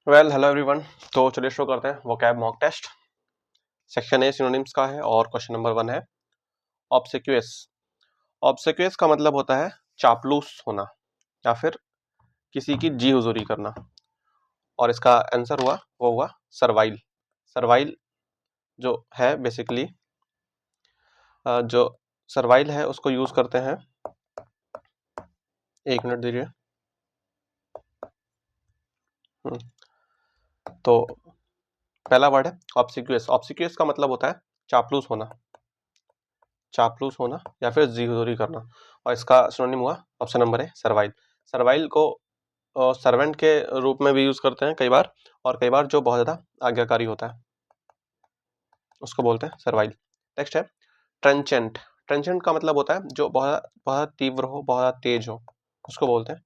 Hello everyone. तो चलिए शुरू करते हैं vocab mock test. Section A synonyms का है और क्वेश्चन नंबर 1 है ऑब्सेक्यूअस। ऑब्सेक्यूअस का मतलब होता है चापलूस होना या फिर किसी की जी हुजूरी करना। और इसका आंसर हुआ सर्वाइल। सर्वाइल जो है बेसिकली जो सर्वाइल है उसको यूज करते हैं। एक मिनट दीजिए। तो पहला वर्ड है ऑब्सेक्यूअस। ऑब्सेक्यूअस का मतलब होता है चापलूस होना, चापलूस होना या फिर जी हुजूरी करना। और इसका सिनोनिम हुआ ऑप्शन नंबर है सर्वाइल। सर्वाइल को सर्वेंट के रूप में भी यूज करते हैं कई बार, और कई बार जो बहुत ज्यादा आज्ञाकारी होता है उसको बोलते हैं सर्वाइल। नेक्स्ट है ट्रेंचेंट। ट्रेंचेंट का मतलब होता है जो बहुत बहुत तीव्र हो, बहुत ज्यादा तेज हो, उसको बोलते हैं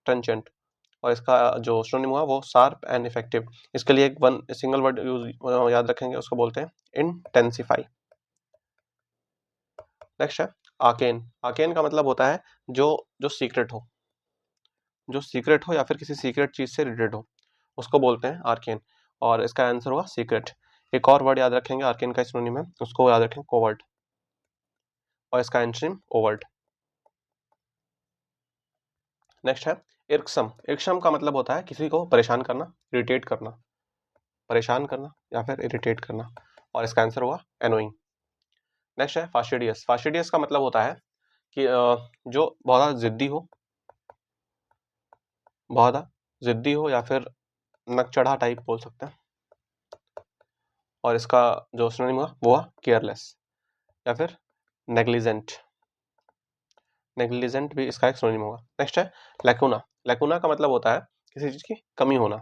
ट्रेंचेंट। और इसका जो सिनोनिम हुआ वो शार्प एंड इफेक्टिव। इसके लिए एक वन सिंगल वर्ड यूज याद रखेंगे, उसको बोलते हैं इंटेंसिफाई। नेक्स्ट है आर्केन। आर्केन का मतलब होता है जो जो सीक्रेट हो, जो सीक्रेट हो या फिर किसी सीक्रेट चीज से रिलेटेड हो, उसको बोलते हैं आर्केन। और इसका आंसर हुआ सीक्रेट। एक और वर्ड याद रखेंगे आर्केन का सिनोनिम है, उसको याद रखें कोवर्ट। और इसका एंटोनिम ओवर्ट। नेक्स्ट है इर्कसम। इर्कसम का मतलब होता है किसी को परेशान करना, इरिटेट करना, परेशान करना या फिर इरिटेट करना। और इसका आंसर हुआ एनोइंग। नेक्स्ट है फास्टिडियस। फास्टिडियस का मतलब होता है कि जो बहुत ज्यादा जिद्दी हो, बहुत ज्यादा जिद्दी हो या फिर नकचढ़ा टाइप बोल सकते हैं। और इसका जो सिनोनिम हुआ वो हुआ केयरलेस या फिर नेग्लिजेंट। नेग्लिजेंट भी इसका एक सिनोनिम होगा। नेक्स्ट है लैकुना। लैकुना का मतलब होता है किसी चीज की कमी होना।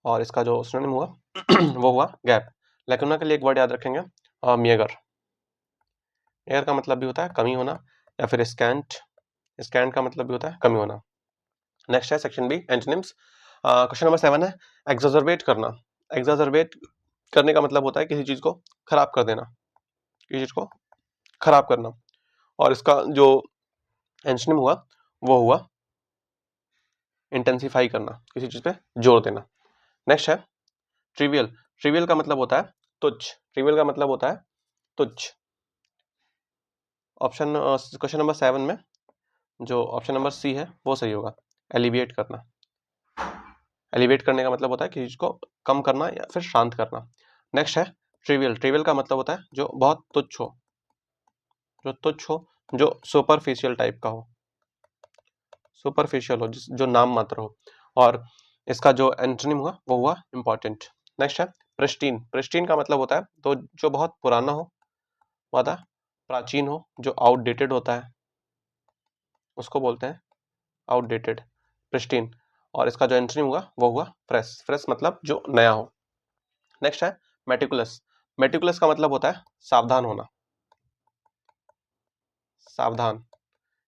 और इसका जो सिनोनिम हुआ वो हुआ गैप। लैकुना के लिए एक वर्ड याद रखेंगे मियगर। मियगर का मतलब भी होता है कमी होना या फिर स्कैंट। स्कैंट का मतलब भी होता है कमी होना। नेक्स्ट है section B antonyms. Question number 7 है एग्जैजरबेट करना। एग्जैजरबेट करने का मतलब होता है किसी चीज को खराब कर देना, किसी चीज को खराब करना। और इसका जो एंटोनिम हुआ वो हुआ इंटेंसिफाई करना, किसी चीज पे जोर देना। नेक्स्ट है ट्रिवियल। ट्रिवियल का मतलब होता है तुच्छ। ट्रिवियल का मतलब होता है तुच्छ। ऑप्शन क्वेश्चन नंबर 7 में जो ऑप्शन नंबर सी है वो सही होगा, एलिविएट करना। एलिवेट करने का मतलब होता है किसी चीज को कम करना या फिर शांत करना। नेक्स्ट है ट्रिवियल। ट्रिवियल का मतलब होता है जो बहुत तुच्छ हो, जो तुच्छ हो, जो सुपरफिशियल टाइप का हो, सुपरफिशियल हो, जो नाम मात्र हो। और इसका जो एंटोनिम हुआ वो हुआ इंपॉर्टेंट। नेक्स्ट है प्रिस्टीन। प्रिस्टीन का मतलब होता है तो जो बहुत पुराना हो, ज्यादा प्राचीन हो, जो आउटडेटेड होता है उसको बोलते हैं आउटडेटेड, प्रिस्टीन। और इसका जो एंटोनिम हुआ वो हुआ फ्रेश। फ्रेश मतलब जो नया हो। नेक्स्ट है मेटिकुलस। मेटिकुलस का मतलब होता है सावधान होना, सावधान।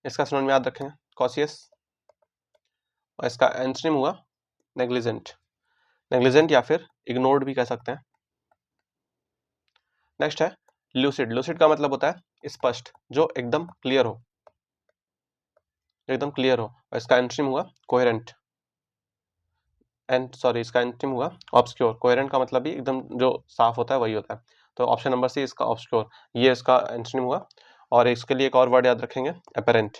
इसका सिनोनिम याद रखें कॉशियस। और इसका एंटोनिम हुआ नेग्लिजेंट। नेग्लिजेंट या फिर इग्नोर्ड भी कह सकते हैं। नेक्स्ट है लूसिड। लूसिड का मतलब होता है स्पष्ट, जो एकदम क्लियर हो, एकदम क्लियर हो। और इसका एंटोनिम हुआ कोहेरेंट। एंड सॉरी इसका एंटोनिम हुआ ऑब्सक्योर। कोहेरेंट का मतलब भी एकदम जो साफ होता है वही होता है। तो ऑप्शन नंबर सी इसका ऑब्सक्योर, ये इसका एंटोनिम हुआ। और इसके लिए एक और वर्ड याद रखेंगे अपेरेंट।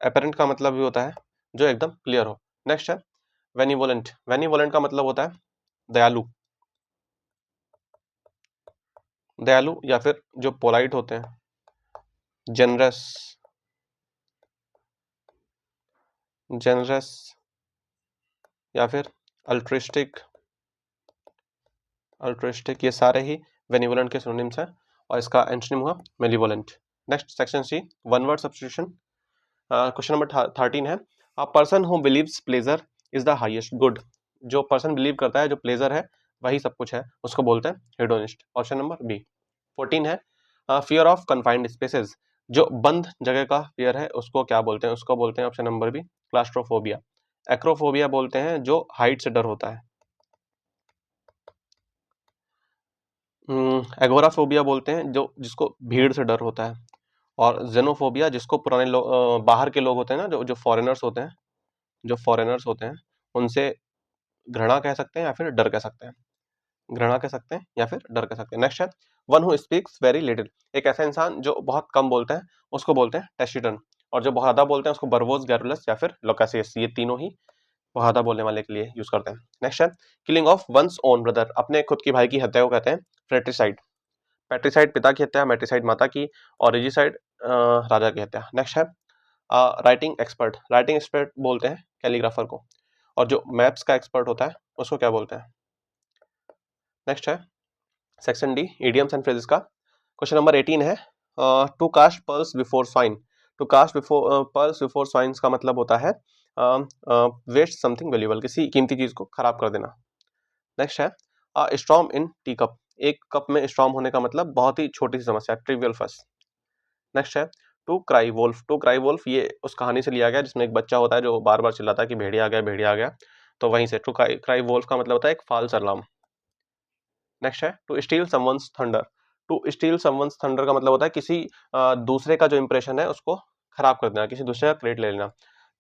अपेरेंट का मतलब भी होता है जो एकदम क्लियर हो। नेक्स्ट है बेनिवोलेंट। बेनिवोलेंट का मतलब होता है दयालु, दयालु या फिर जो पोलाइट होते हैं, जेनरस, जेनरस या फिर अल्ट्रिस्टिक, अल्ट्रिस्टिक, ये सारे ही बेनिवोलेंट के सिनोनिम्स हैं। और इसका एंटोनिम हुआ malevolent. Next section C one word substitution. Question number 13 है a person who believes pleasure is the highest good. जो पर्सन बिलीव करता है जो प्लेजर है वही सब कुछ है, उसको बोलते हैं हेडोनिस्ट। Option number B. 14 है फियर ऑफ कन्फाइंड स्पेसेस। जो बंद जगह का फियर है उसको क्या बोलते हैं, उसको बोलते हैं option number B claustrophobia. Acrophobia बोलते हैं जो हाइट से डर होता है। एगोराफोबिया बोलते हैं जो जिसको भीड़ से डर होता है। और जेनोफोबिया जिसको पुराने लोग बाहर के लोग होते हैं ना, जो जो फॉरेनर्स होते हैं, जो फॉरेनर्स होते हैं उनसे घृणा कह सकते हैं या फिर डर कह सकते हैं, घृणा कह सकते हैं या फिर डर कह सकते हैं। नेक्स्ट है one who speaks very little, एक ऐसा इंसान जो बहुत कम बोलता है उसको बोलते हैं टैशिटन, और जो बहुत ज्यादा बोलते हैं उसको बर्बोस, गैरुलस या फिर लोकासियस, ये तीनों ही बहुत ज्यादा बोलने वाले के लिए यूज करते हैं। नेक्स्ट है killing of one's own brother, अपने खुद की भाई की हत्या को कहते हैं फ्रेट्रिसाइड। पैट्रिसाइड पिता की हत्या, मैट्रिसाइड माता की, और रेजिसाइड राजा की हत्या। नेक्स्ट है राइटिंग एक्सपर्ट, राइटिंग एक्सपर्ट बोलते हैं कैलीग्राफर को, और जो मैप्स का एक्सपर्ट होता है उसको क्या बोलते हैं। नेक्स्ट है section D idioms and phrases का। क्वेश्चन नंबर 18 है to cast pearls before swine, to cast before pearls before swines का मतलब होता है वेस्ट समथिंग वैल्यूएबल, किसी कीमती चीज को खराब कर देना। नेक्स्ट है स्टॉर्म इन टी कप, एक कप में स्टॉर्म होने का मतलब बहुत ही छोटी सी समस्या, ट्रिवियल फर्स्ट। नेक्स्ट है to cry wolf, to cry wolf ये उस कहानी से लिया गया जिसमें एक बच्चा होता है जो बार बार चिल्लाता है कि भेड़िया आ गया, भेड़िया आ गया, तो वहीं से टू क्राई वोल्फ का मतलब होता है एक फाल्स अलार्म। नेक्स्ट है to steal someone's thunder, to steal someone's thunder का मतलब होता है किसी दूसरे का जो इंप्रेशन है उसको खराब कर देना, किसी दूसरे का क्रेडिट ले लेना,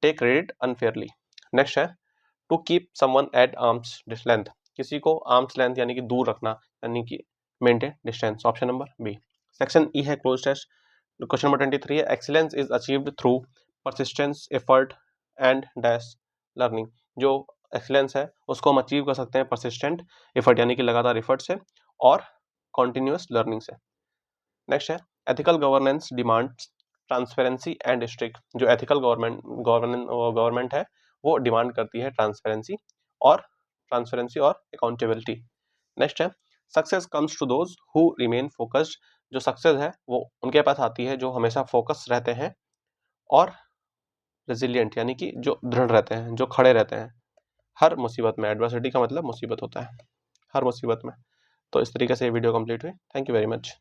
टेक क्रेडिट अनफेयरली। नेक्स्ट है to keep someone at arm's length, किसी को आर्म्स लेंथ यानी कि दूर रखना, यानी कि maintain distance, option number B. Section E है क्लोज टेस्ट। क्वेश्चन नंबर 23 है excellence is achieved through persistence, effort and dash learning, जो एक्सीलेंस है उसको हम अचीव कर सकते हैं परसिस्टेंट एफर्ट यानी कि लगातार एफर्ट से, और कॉन्टिन्यूअस लर्निंग से। नेक्स्ट है ethical governance demands transparency and strict, जो एथिकल गवर्नमेंट है वो डिमांड करती है ट्रांसपेरेंसी और अकाउंटेबिलिटी। नेक्स्ट है success comes to those who remain focused, जो सक्सेस है वो उनके पास आती है जो हमेशा फोकस रहते हैं, और रेजिलिएंट यानी कि जो दृढ़ रहते हैं, जो खड़े रहते हैं हर मुसीबत में। एडवर्सिटी का मतलब मुसीबत होता है, हर मुसीबत में। तो इस तरीके से ये वीडियो कंप्लीट हुई। Thank you very much.